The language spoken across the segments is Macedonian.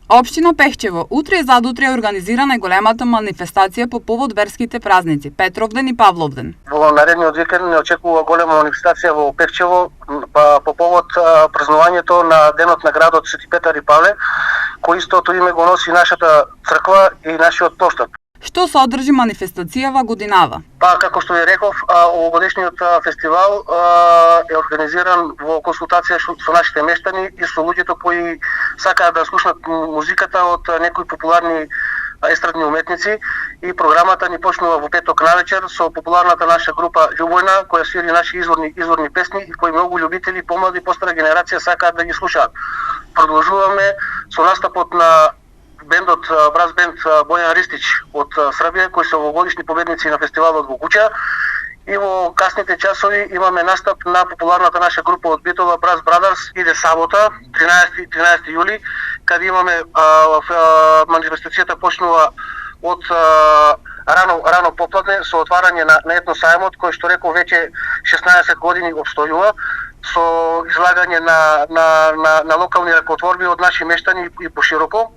Општина Пехчево утре и задутре е организирана големата манифестација по повод верските празници Петровден и Павловден. Во наредниот викенд не очекува голема манифестација во Пехчево по повод празнувањето на денот на градот Свети Петар и Павле, кој истото име го носи нашата црква и нашиот плоштад. Што содржи манифестацијава годинава? Како што ви реков, овогодишниот фестивал е организиран во консултација со нашите мештани и со луѓето кои сакаат да слушнат музиката од некои популарни естрадни уметници, и програмата ни почнува во петок навечер со популарната наша група Љубојна, која свири наши изворни песни и кои многу љубители, помлади и постара генерација сакаат да ги слушаат. Продолжуваме со настапот на бендот Браз бенд Бојан Ристич од Србија, кои се овогодишни победници на фестивалот во Куќа. И во касните часови имаме настап на популарната наша група од Битола Браз Брадерс. Иде сабота, 13 јули, каде имаме манифестацијата почнува од рано попладне со отварање на етно сајмот, кој што реков веќе 16 години обстојува, со излагање на локални ракотворби од наши мештани и пошироко.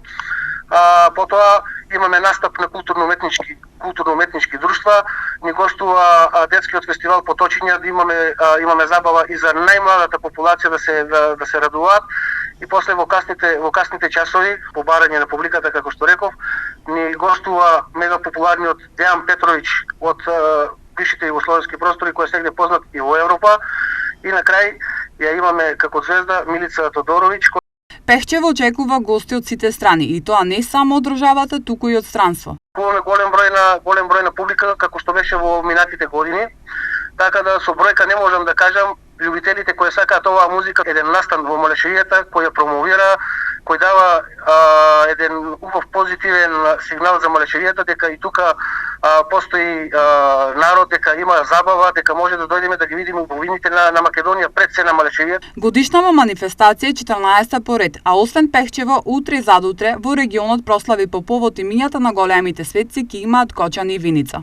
Потоа имаме настап на културно-уметнички друштва, ни гостува детскиот фестивал Поточиња, да имаме забава и за најмладата популација да се радуваат, и после во касните часови, по барање на публиката, како што реков, ни гостува мега популарниот Дејан Петровиќ од бившите југословенски простори, кој е сегде познат и во Европа, и на крај ја имаме како звезда Милица Тодоровиќ. Пехчево очекува гости од сите страни, и тоа не само од државата, туку и од странство. Имаме голем број на публика, како што беше во минатите години, така да со бројка не можам да кажам. Љубителите кои сакаат оваа музика, еден настан во Малешевијата, кој ја промовира, кој дава еден убав позитивен сигнал за Малешевијата, дека и тука постои народ, дека има забава, дека може да дојдеме да ги видиме убавините на Македонија пред се на Малешевијата. Годишнава манифестација е 14-та поред, а освен Пехчево, утре и задутре во регионот прослави по повод имињата на големите светци ки имаат Кочани и Виница.